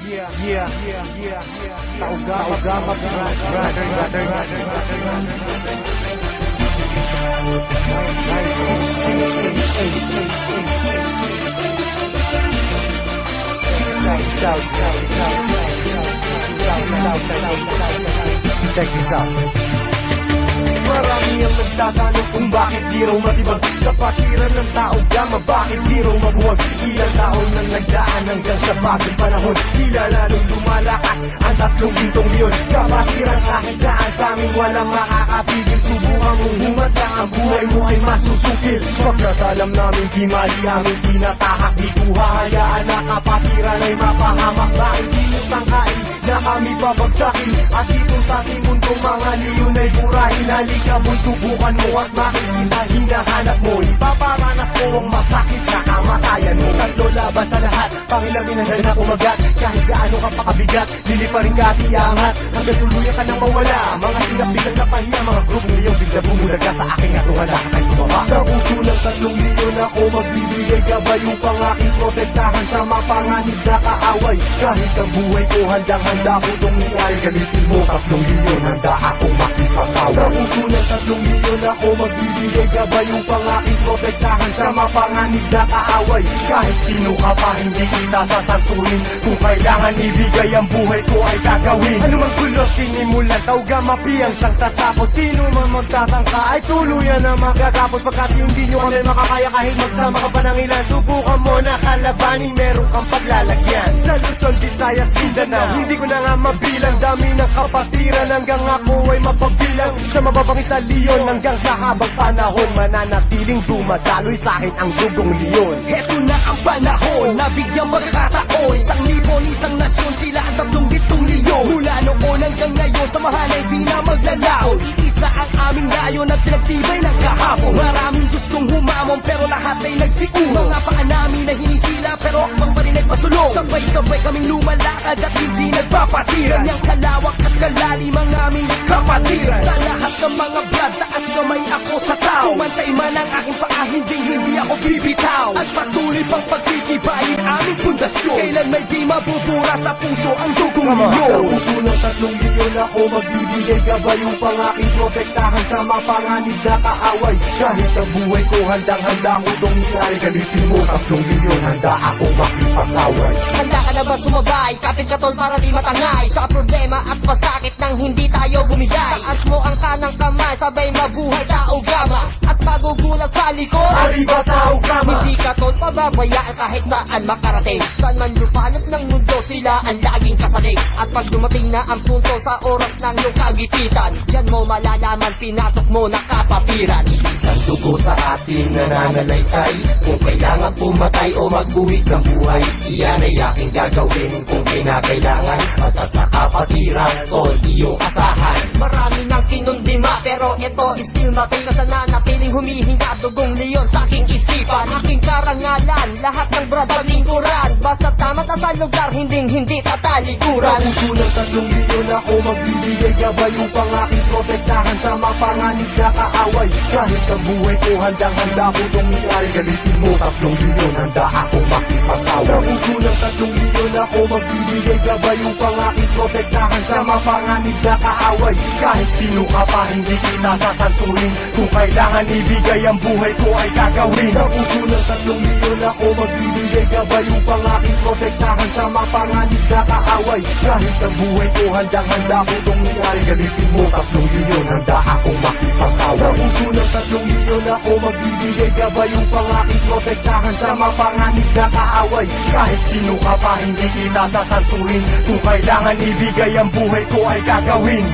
Taugama, check this out. Marami ang nagtatanong kung bakit di raw matibag kapatiran ng tao gama, bakit di raw mabuwag. Ilang taon nang nagdaan hanggang sa bagong panahon, tila lalong lumalakas ang 3 gintong leon. Kapatiran kahit saan sa amin walang makakapigil. Subukan mong humatang, ang buhay mo ay masusukil. Pagkat alam namin di mali aming tinatahak, di ko hahayaan na kapatiran ay mapahamak. Dahil di mo tangkain na kami babagsakin, at dito sa ating mundong mga leon ay burahin. Halika mo, subukan mo at makikita hinahanap mo. Ipaparanas mo ang masakit na kamatayan mo. Tatlo laban sa lahat, pangilamin hanggang na kumagat. Kahit gaano ka pakabigat, liliparin ka at iangat hanggang tuluyan ka nang mawala. Mga sinap biglang napahiya, mga grupong leon bigla bumulaga sa aking atuhala kay tumama. Sa puso ng 3 leon ako magbibigay gabay upang aking protektahan sa mapanganib na kaaway. Kahit ang buhay ko handang-handa ko itong niay, galitin mo 3 leon, handa akong makipag-away. Sa puso ng 3 leon ako magbibigay gabay upang aking protektahan sa mapanganib na kaaway. Kahit sino ka pa hindi kita sasanturin, kung kailangan ibigay ang buhay ko ay gagawin. Anumang kulot sinimulan, taugama piyang siyang tatapos. Sino man magtatangka ay tuluyan na magagapos. Pagkat hindi nyo kami makakaya kahit magsama ka pa ng ilan. Subukan mo na kalabanin, meron kang paglalagyan. Sa Luzon, Visayas, Mindanao, hindi ko na nga mabilang. Dami ng kapatiran hanggang ako ay mapagbilang. Sa mababangis na leon hanggang sa habang panahon, mananatiling dumadaloy sa akin ang dugong leon. Heto na ang panahon, nabigyang magkataon. 1,000 isang nasyon, sila ang 3 gintong leon. Mula noon hanggang ngayon, samahan ay di na maglalaon. Iisa ang aming layon at pinagtibay ng kahapon. Maraming gustong humamon pero lahat ay nagsiuno. Mga paa namin na hinihila pero akbang pa rin nagpasulong. Sabay-sabay kaming lumalakad at hindi nagpapatiran. Ganyang kalawak at kalalim ang aming kapatiran. Sa lahat ng mga brad, taas kamay ako sa tao. Kumantay man ang aking paa, hindi ako bibitaw. At patuloy pang pagtitibayin aming pundasyon. Kailan may di mabubura sa puso ang dugong leon. Sa puso ng 3 leon ako magbibigay gabay upang aking protektahan sa mapanganib na kaaway. Kahit ang buhay ko handang-handa ko itong niay, galitin mo 3 leon, handa akong makipag-away. Handa ka na ba sumabay? Kapit ka tol para di matangay sa problema at masakit nang hindi tayo bumigay. Taas mo ang kanang kamay, sabay mabuhay tao gama. At magugulat sa likod, Arriba tao gama. hindi ka tol pababayaan kahit saan makarating. Saan man lupanap ng mundo, sila ang laging kasalig. At pag dumating na ang punto sa oras ng iyong kagipitan, diyan mo malalaman, pinasok mo na kapatiran. Isang dugo sa ating nananalaytay, kung kailangan pumatay o magbuwis ng buhay, iyan ay aking gagawin kung kinakailangan. Basta't sa kapatiran, tol, iyong asahan. Marami nang kinundima pero ito still nothing. Sa nanatiling humihinga dugong leon sa aking isipan. Aking karangalan, lahat ng brad lingkuran. Basta tama sa lugar, hindi Sa tatalikuran. puso ng 3 leon ako magbibigay gabay upang aking protektahan sa mapanganib na kaaway. Kahit ang buhay ko handang-handa ko itong niay, galitin mo 3 leon, handa akong makipag-away. Sa puso ng 3 leon ako magbibigay gabay upang aking protektahan sa mapanganib na kaaway. Kahit sino ka pa hindi kita sasanturin, kung kailangan ibigay ang buhay ko ay gagawin. Sa puso ng 3 leon ako magbibigay gabay upang aking protektahan sa mapanganib na kaaway. Kahit ang buhay ko handang-handa ko itong niay, galitin mo 3 leon, handa akong makipag-away. Sa puso ng 3 leon ako magbibigay gabay upang aking protektahan sa mapanganib na kaaway. Kahit sino ka pa hindi kita sasanturin, kung kailangan ibigay ang buhay ko ay gagawin.